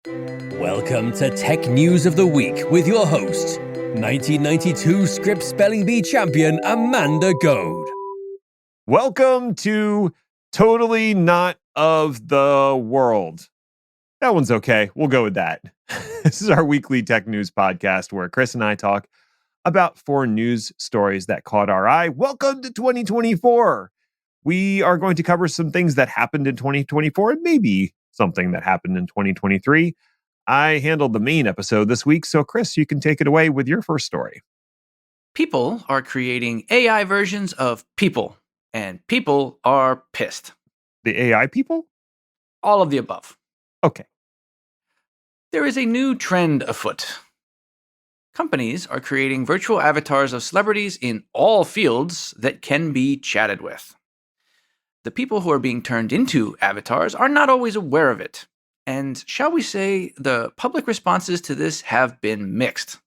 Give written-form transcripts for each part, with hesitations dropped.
Welcome to Tech News of the Week with your host, 1992 Script Spelling Bee champion Amanda Goad. Welcome to Totally Not of the World. That one's okay. We'll go with that. This is our weekly tech news podcast where Chris and I talk about 4 news stories that caught our eye. Welcome to 2024. We are going to cover some things that happened in 2024 and maybe something that happened in 2023. I handled the main episode this week, so Chris, you can take it away with your first story. People are creating AI versions of people, and people are pissed. The AI people? All of the above. Okay. There is a new trend afoot. Companies are creating virtual avatars of celebrities in all fields that can be chatted with. The people who are being turned into avatars are not always aware of it. And shall we say, the public responses to this have been mixed.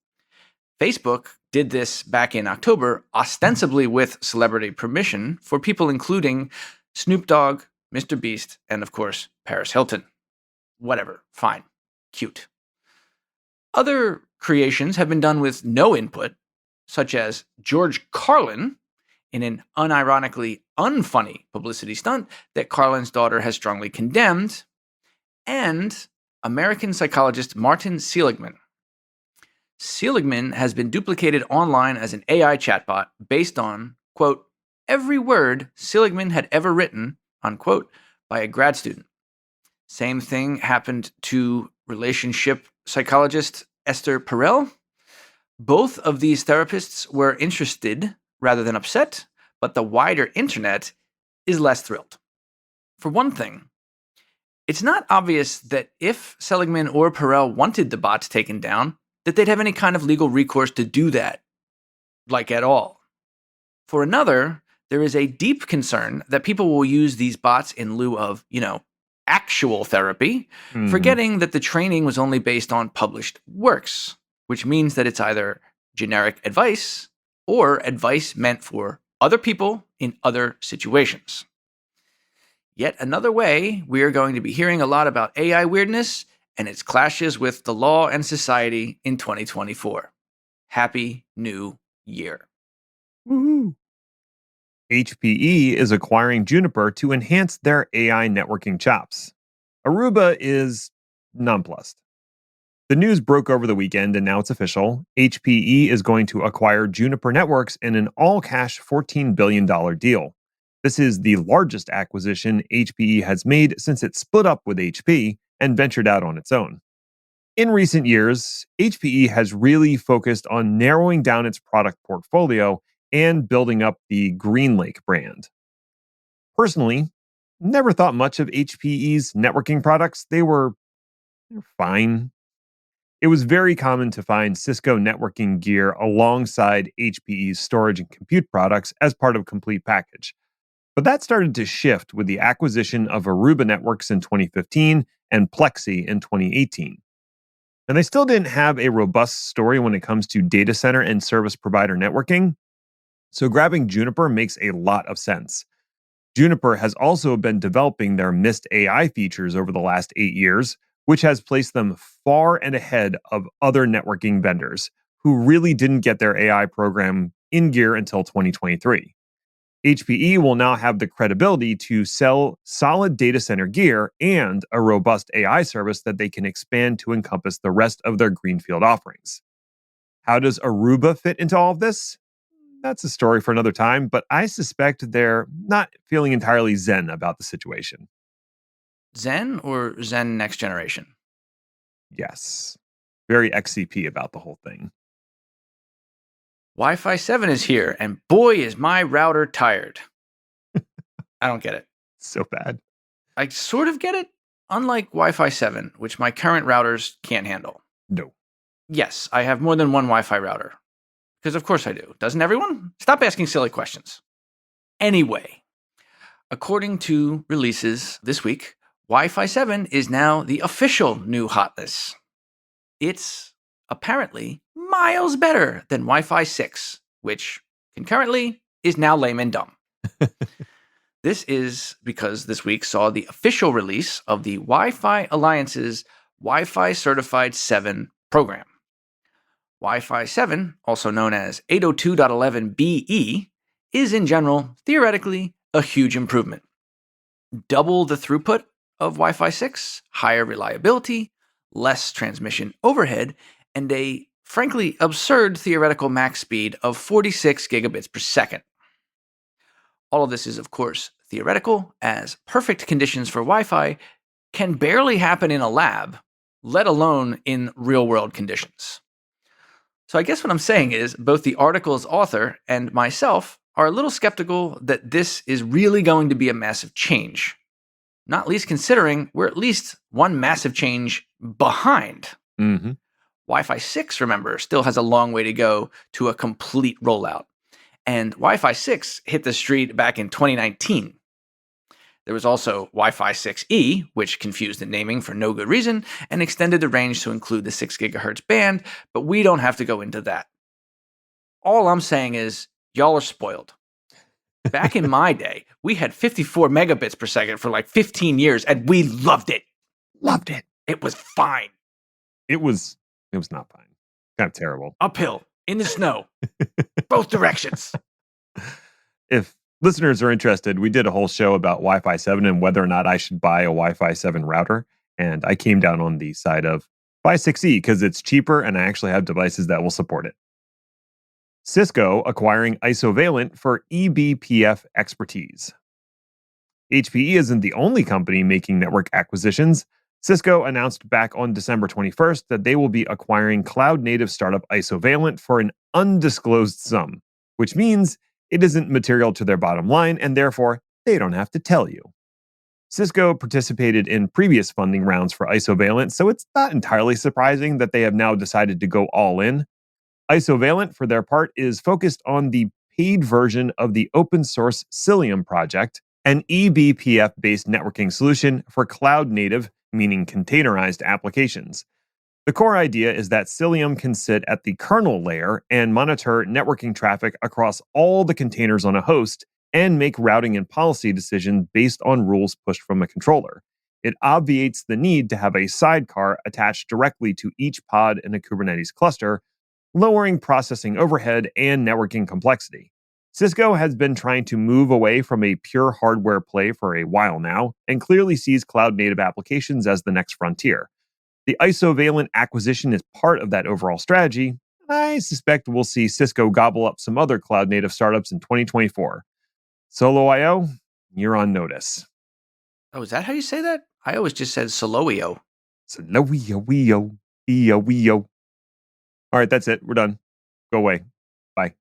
Facebook did this back in October, ostensibly with celebrity permission for people including Snoop Dogg, Mr. Beast, and of course, Paris Hilton. Whatever, fine, cute. Other creations have been done with no input, such as George Carlin, in an unironically unfunny publicity stunt that Carlin's daughter has strongly condemned, and American psychologist Martin Seligman. Seligman has been duplicated online as an AI chatbot based on, quote, every word Seligman had ever written, unquote, by a grad student. Same thing happened to relationship psychologist Esther Perel. Both of these therapists were interested rather than upset, but the wider internet is less thrilled. For one thing, it's not obvious that if Seligman or Perel wanted the bots taken down, that they'd have any kind of legal recourse to do that, like at all. For another, there is a deep concern that people will use these bots in lieu of, actual therapy, forgetting that the training was only based on published works, which means that it's either generic advice or advice meant for other people in other situations. Yet another way we are going to be hearing a lot about AI weirdness and its clashes with the law and society in 2024. Happy New Year. Woohoo. HPE is acquiring Juniper to enhance their AI networking chops. Aruba is nonplussed. The news broke over the weekend and now it's official. HPE is going to acquire Juniper Networks in an all-cash $14 billion deal. This is the largest acquisition HPE has made since it split up with HP and ventured out on its own. In recent years, HPE has really focused on narrowing down its product portfolio and building up the GreenLake brand. Personally, never thought much of HPE's networking products. They were fine. It was very common to find Cisco networking gear alongside HPE's storage and compute products as part of a complete package. But that started to shift with the acquisition of Aruba Networks in 2015 and Plexi in 2018. And they still didn't have a robust story when it comes to data center and service provider networking. So grabbing Juniper makes a lot of sense. Juniper has also been developing their Mist AI features over the last 8 years, which has placed them far and ahead of other networking vendors who really didn't get their AI program in gear until 2023. HPE will now have the credibility to sell solid data center gear and a robust AI service that they can expand to encompass the rest of their greenfield offerings. How does Aruba fit into all of this? That's a story for another time, but I suspect they're not feeling entirely zen about the situation. Zen or Zen Next Generation? Yes. Very XCP about the whole thing. Wi-Fi 7 is here, and boy, is my router tired. I don't get it. So bad. I sort of get it, unlike Wi-Fi 7, which my current routers can't handle. No. Yes, I have more than one Wi-Fi router. Because of course I do. Doesn't everyone? Stop asking silly questions. Anyway, according to releases this week, Wi-Fi 7 is now the official new hotness. It's apparently miles better than Wi-Fi 6, which concurrently is now lame and dumb. This is because this week saw the official release of the Wi-Fi Alliance's Wi-Fi Certified 7 program. Wi-Fi 7, also known as 802.11be, is in general, theoretically, a huge improvement. Double the throughput of Wi-Fi 6, higher reliability, less transmission overhead, and a frankly absurd theoretical max speed of 46 gigabits per second. All of this is, of course, theoretical, as perfect conditions for Wi-Fi can barely happen in a lab, let alone in real-world conditions. So I guess what I'm saying is both the article's author and myself are a little skeptical that this is really going to be a massive change. Not least considering we're at least one massive change behind. Mm-hmm. Wi-Fi 6, remember, still has a long way to go to a complete rollout. And Wi-Fi 6 hit the street back in 2019. There was also Wi-Fi 6E, which confused the naming for no good reason and extended the range to include the 6 gigahertz band, but we don't have to go into that. All I'm saying is, y'all are spoiled. Back in my day, we had 54 megabits per second for like 15 years, and we loved it. Loved it. It was fine. It was not fine. Kind of terrible. Uphill, in the snow, both directions. If listeners are interested, we did a whole show about Wi-Fi 7 and whether or not I should buy a Wi-Fi 7 router. And I came down on the side of buy 6E because it's cheaper and I actually have devices that will support it. Cisco acquiring Isovalent for eBPF expertise. HPE isn't the only company making network acquisitions. Cisco announced back on December 21st that they will be acquiring cloud-native startup Isovalent for an undisclosed sum, which means it isn't material to their bottom line, and therefore, they don't have to tell you. Cisco participated in previous funding rounds for Isovalent, so it's not entirely surprising that they have now decided to go all in. Isovalent, for their part, is focused on the paid version of the open source Cilium project, an eBPF-based networking solution for cloud-native, meaning containerized applications. The core idea is that Cilium can sit at the kernel layer and monitor networking traffic across all the containers on a host and make routing and policy decisions based on rules pushed from a controller. It obviates the need to have a sidecar attached directly to each pod in a Kubernetes cluster, lowering processing overhead and networking complexity. Cisco has been trying to move away from a pure hardware play for a while now and clearly sees cloud-native applications as the next frontier. The Isovalent acquisition is part of that overall strategy. I suspect we'll see Cisco gobble up some other cloud-native startups in 2024. Solo.io, you're on notice. Oh, is that how you say that? I always just said Solo.io. Solo.io. All right, that's it. We're done. Go away. Bye.